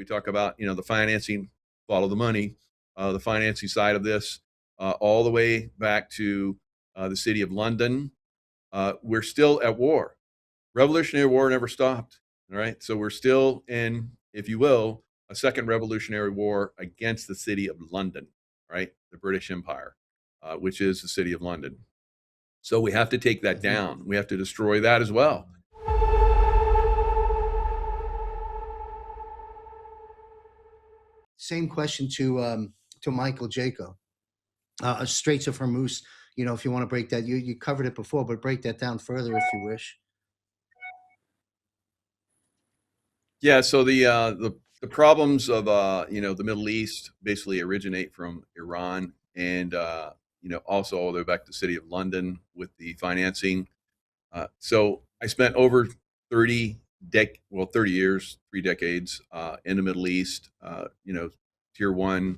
we talk about, the financing, follow the money, the financing side of this, all the way back to the city of London. We're still at war. Revolutionary War never stopped. All right. So we're still in, if you will, a second Revolutionary War against the city of London, right? The British Empire, which is the city of London. So we have to take that Mhm. down. We have to destroy that as well. Same question to Michael Jaco. Straits of Hormuz. If you want to break that, you covered it before, but break that down further if you wish. Yeah, so the problems of the Middle East basically originate from Iran and also all the way back to the city of London with the financing. So I spent over 30 years, 3 decades in the Middle East. Tier one,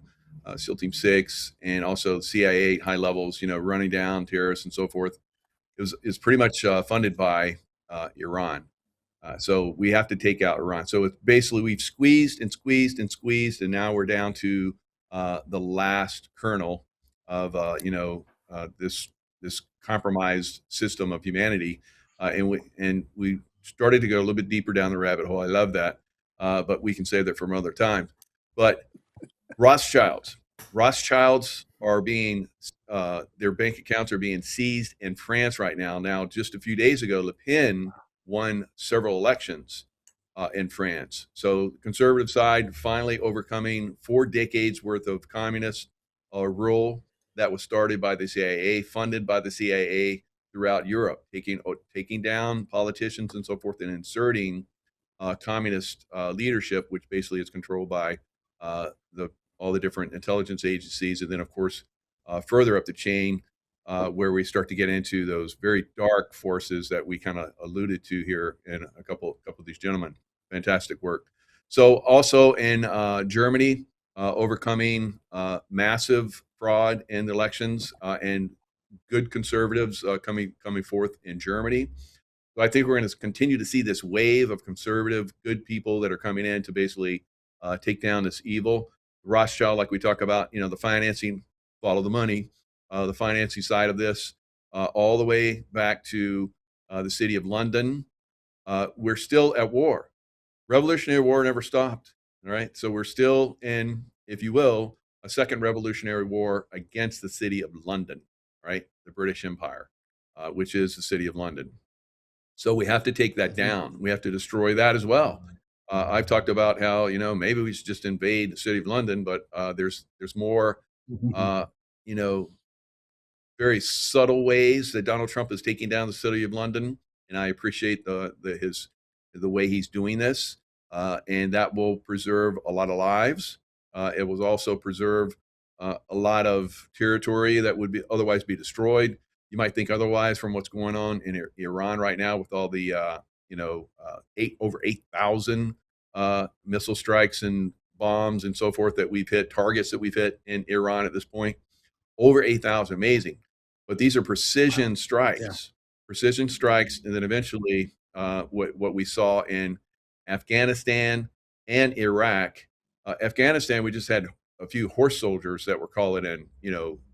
SEAL Team 6, and also CIA high levels. Running down terrorists and so forth. It's pretty much funded by Iran. So we have to take out Iran. So it's basically we've squeezed and squeezed and squeezed, and now we're down to the last kernel of this compromised system of humanity, and we started to go a little bit deeper down the rabbit hole. I love that, but we can save that for another time. But Rothschilds, Rothschilds are being their bank accounts are being seized in France right now. Now, just a few days ago, Le Pen won several elections in France. So the conservative side finally overcoming 4 decades worth of communist rule that was started by the CIA, funded by the CIA throughout Europe, taking down politicians and so forth, and inserting communist leadership, which basically is controlled by the all the different intelligence agencies, and then of course further up the chain, where we start to get into those very dark forces that we kind of alluded to here in a couple of these gentlemen. Fantastic work. So also in Germany, overcoming massive fraud in the elections, and good conservatives coming forth in Germany. So I think we're going to continue to see this wave of conservative, good people that are coming in to basically take down this evil. Rothschild, like we talk about, the financing, follow the money, the financing side of this, all the way back to the city of London. We're still at war. Revolutionary War never stopped. All right. So we're still in, if you will, a second Revolutionary War against the city of London, right? The British Empire, which is the city of London. So we have to take that Mhm. down. We have to destroy that as well. I've talked about how maybe we should just invade the city of London, but there's more Mhm. uh, you know very subtle ways that Donald Trump is taking down the city of London, and I appreciate the way he's doing this, and that will preserve a lot of lives. It will also preserve a lot of territory that would be otherwise be destroyed. You might think otherwise from what's going on in Iran right now with all the over 8,000 missile strikes and bombs and so forth that we've hit, targets that we've hit in Iran at this point. Over 8,000, amazing. But these are Yeah. precision strikes, and then eventually, what we saw in Afghanistan and Iraq. Afghanistan, we just had a few horse soldiers that were calling in,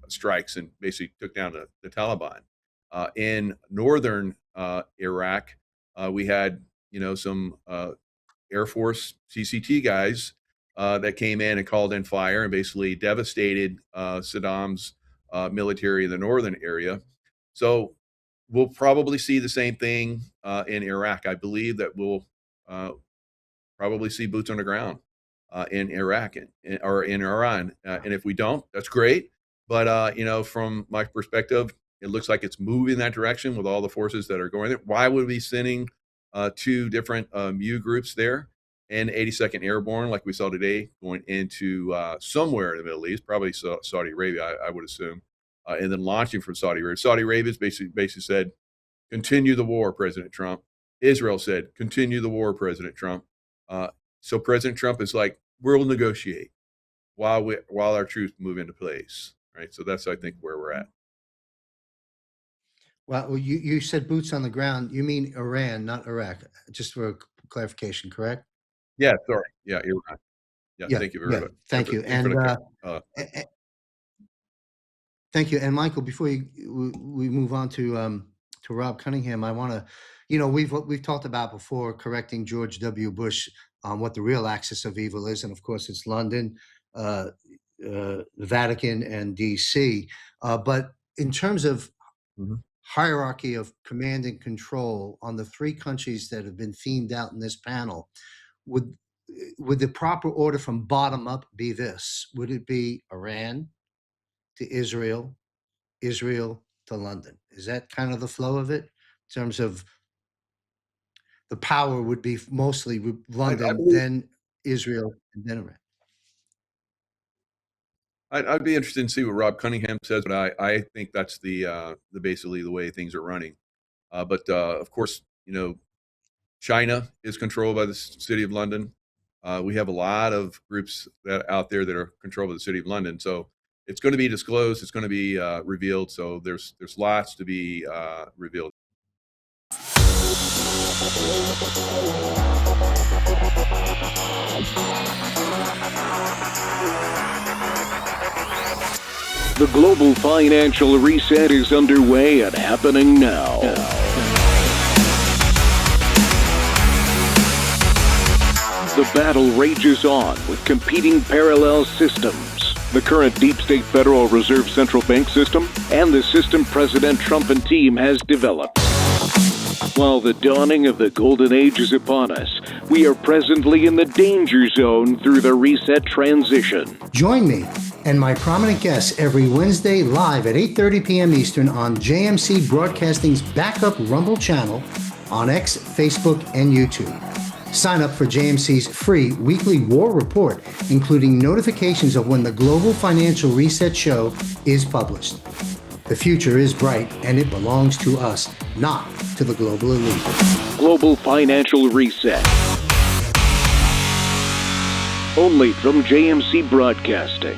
strikes and basically took down the Taliban. In northern Iraq, we had, some Air Force CCT guys that came in and called in fire and basically devastated Saddam's military in the northern area. So we'll probably see the same thing in Iraq. I believe that we'll uh, probably see boots on the ground in Iraq or in Iran. And if we don't, that's great. But from my perspective, it looks like it's moving in that direction with all the forces that are going there. Why would we be sending two different MU groups there and 82nd Airborne, like we saw today, going into somewhere in the Middle East, probably Saudi Arabia, I would assume, and then launching from Saudi Arabia. Saudi Arabia's basically said, "Continue the war, President Trump." Israel said, "Continue the war, President Trump." Uh, so President Trump is like, "We'll negotiate while our troops move into place." Right. So that's I think where we're at. Well, you said boots on the ground. You mean Iran, not Iraq. Just for clarification, correct? Yeah. Sorry. Yeah. Iran. Yeah, Yeah, thank you yeah. very much. Yeah, Thank you. thanks for And the thank you. And Michael, before we move on to Rob Cunningham, I want to, we've talked about before correcting George W. Bush on what the real axis of evil is, and of course it's London, the Vatican, and D.C. But in terms of Mhm. hierarchy of command and control on the three countries that have been themed out in this panel, would would the proper order from bottom up be this? Would it be Iran to Israel, Israel to London? Is that kind of the flow of it in terms of the power would be mostly I London, believe then Israel, and then Iran? I'd be interested in see what Rob Cunningham says, but I think that's the basically the way things are running. But of course, China is controlled by the city of London. We have a lot of groups that out there that are controlled by the city of London. So it's going to be disclosed. It's going to be revealed. So there's lots to be revealed. The global financial reset is underway and happening now. The battle rages on with competing parallel systems. The current deep state Federal Reserve Central Bank system and the system President Trump and team has developed. While the dawning of the golden age is upon us, we are presently in the danger zone through the reset transition. Join me and my prominent guests every Wednesday live at 8:30 p.m. Eastern on JMC Broadcasting's backup Rumble channel on X, Facebook, and YouTube. Sign up for JMC's free weekly war report, including notifications of when the Global Financial Reset Show is published. The future is bright, and it belongs to us, not to the global elite. Global Financial Reset. Only from JMC Broadcasting.